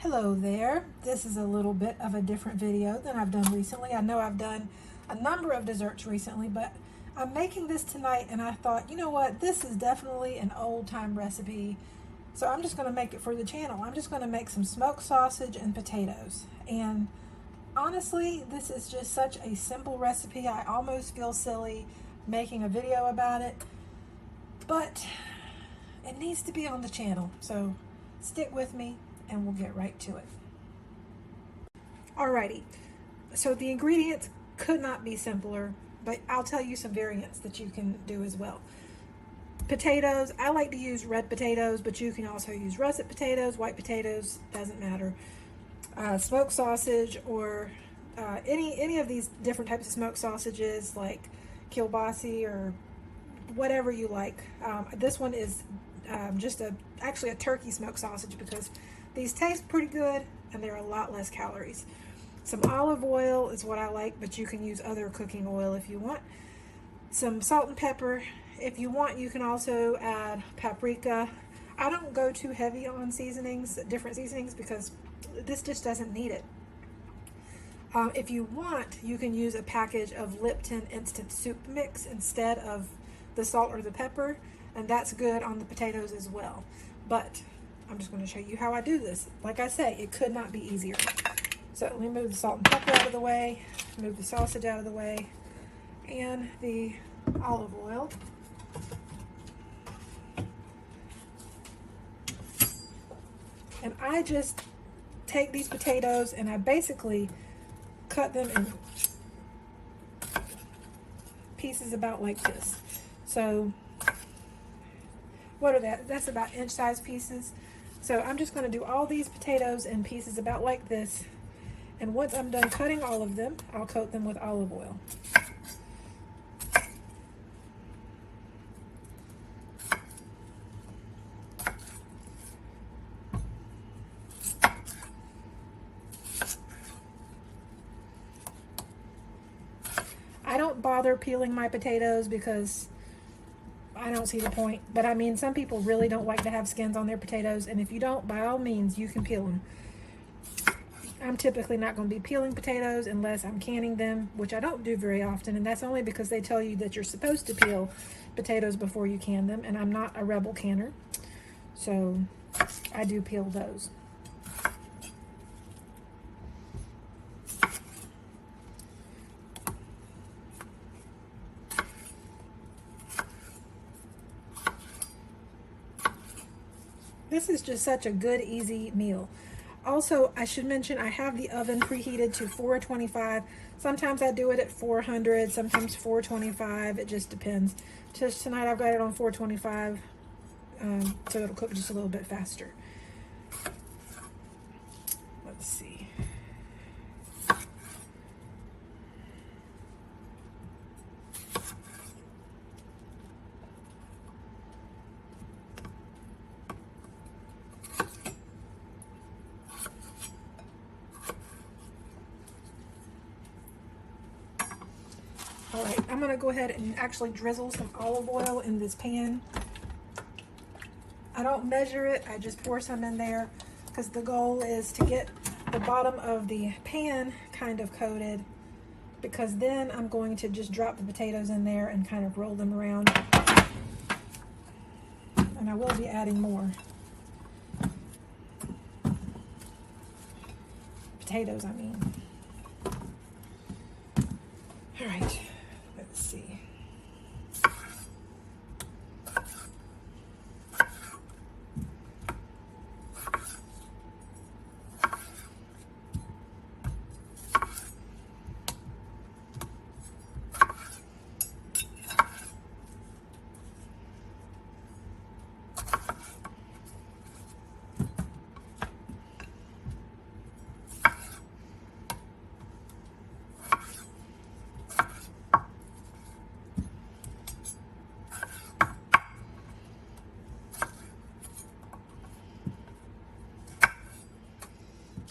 Hello there. This is a little bit of a different video than I've done recently. I know I've done a number of desserts recently, but I'm making this tonight and I thought, you know what, this is definitely an old time recipe. So I'm just going to make it for the channel. I'm just going to make some smoked sausage and potatoes. And honestly, this is just such a simple recipe. I almost feel silly making a video about it, but it needs to be on the channel. So stick with me and we'll get right to it. Alrighty, so the ingredients could not be simpler, but I'll tell you some variants that you can do as well. Potatoes, I like to use red potatoes, but you can also use russet potatoes, white potatoes, doesn't matter. Smoked sausage or any of these different types of smoked sausages like kielbasa or whatever you like. This one is actually a turkey smoked sausage because these taste pretty good and they're a lot less calories. Some olive oil is what I like, but you can use other cooking oil if you want. Some salt and pepper. If you want, you can also add paprika. I don't go too heavy on seasonings, different seasonings, because this just doesn't need it. If you want, you can use a package of Lipton instant soup mix instead of the salt or the pepper, and that's good on the potatoes as well. But I'm just going to show you how I do this. Like I say, it could not be easier. So let me move the salt and pepper out of the way, move the sausage out of the way, and the olive oil. And I just take these potatoes and I basically cut them in pieces about like this. So what are that? That's about inch-sized pieces. So I'm just going to do all these potatoes in pieces about like this. And once I'm done cutting all of them, I'll coat them with olive oil. I don't bother peeling my potatoes because I don't see the point. But I mean, some people really don't like to have skins on their potatoes. And if you don't, by all means, you can peel them. I'm typically not going to be peeling potatoes unless I'm canning them, which I don't do very often. And that's only because they tell you that you're supposed to peel potatoes before you can them. And I'm not a rebel canner. So I do peel those. This is just such a good, easy meal. Also, I should mention I have the oven preheated to 425. Sometimes I do it at 400, sometimes 425. It just depends. Just tonight I've got it on 425, so it'll cook just a little bit faster. Let's see. All right, I'm gonna go ahead and actually drizzle some olive oil in this pan. I don't measure it, I just pour some in there because the goal is to get the bottom of the pan kind of coated, because then I'm going to just drop the potatoes in there and kind of roll them around. And I will be adding more potatoes, I mean. All right. Let's see.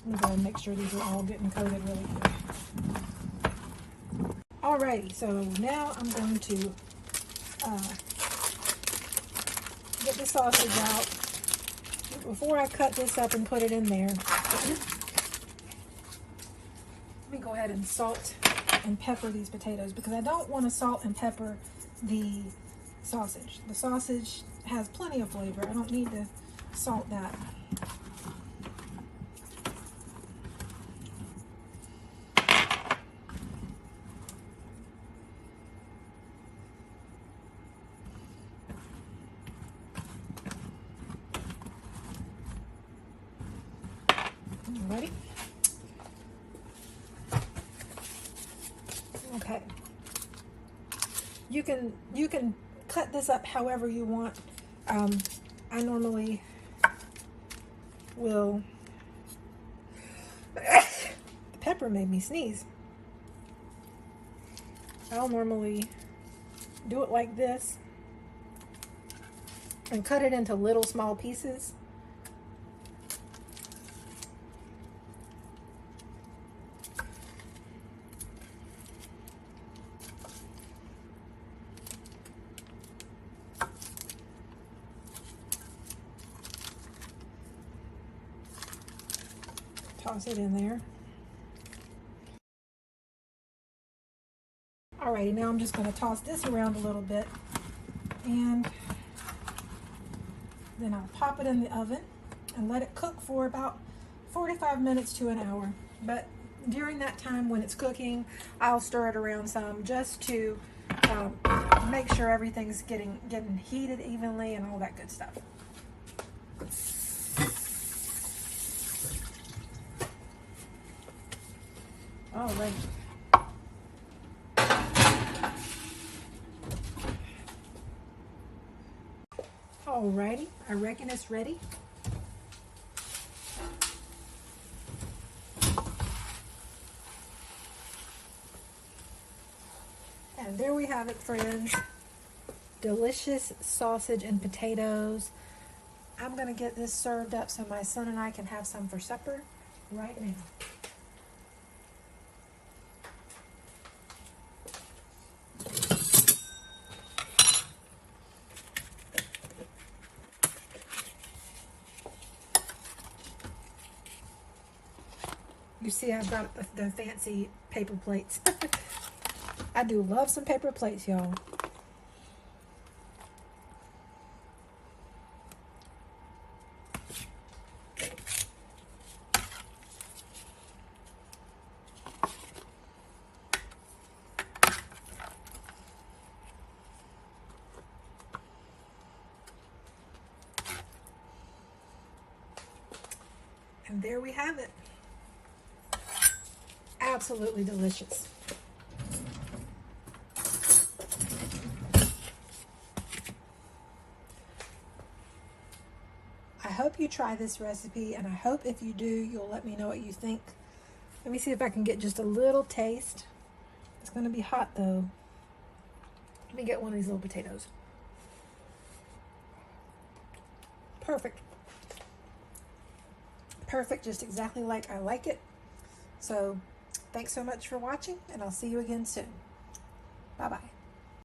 I'm going to make sure these are all getting coated really good. Alrighty, so now I'm going to get the sausage out. before I cut this up and put it in there, let me go ahead and salt and pepper these potatoes, because I don't want to salt and pepper the sausage. The sausage has plenty of flavor. I don't need to salt that. Ready? Okay. You can cut this up however you want. I normally will. The pepper made me sneeze. I'll normally do it like this and cut it into little small pieces. Toss it in there. Alrighty, now I'm just going to toss this around a little bit, and then I'll pop it in the oven and let it cook for about 45 minutes to an hour. But during that time when it's cooking, I'll stir it around some just to make sure everything's getting heated evenly and all that good stuff. All right. Alrighty, I reckon it's ready. And there we have it, friends. Delicious sausage and potatoes. I'm gonna get this served up so my son and I can have some for supper right now. You see, I've got the fancy paper plates. I do love some paper plates, y'all. And there we have it. Absolutely delicious. I hope you try this recipe, and I hope if you do, you'll let me know what you think. Let me see if I can get just a little taste. It's going to be hot though. Let me get one of these little potatoes. Perfect. Perfect, just exactly like I like it. So, thanks so much for watching, and I'll see you again soon. Bye-bye.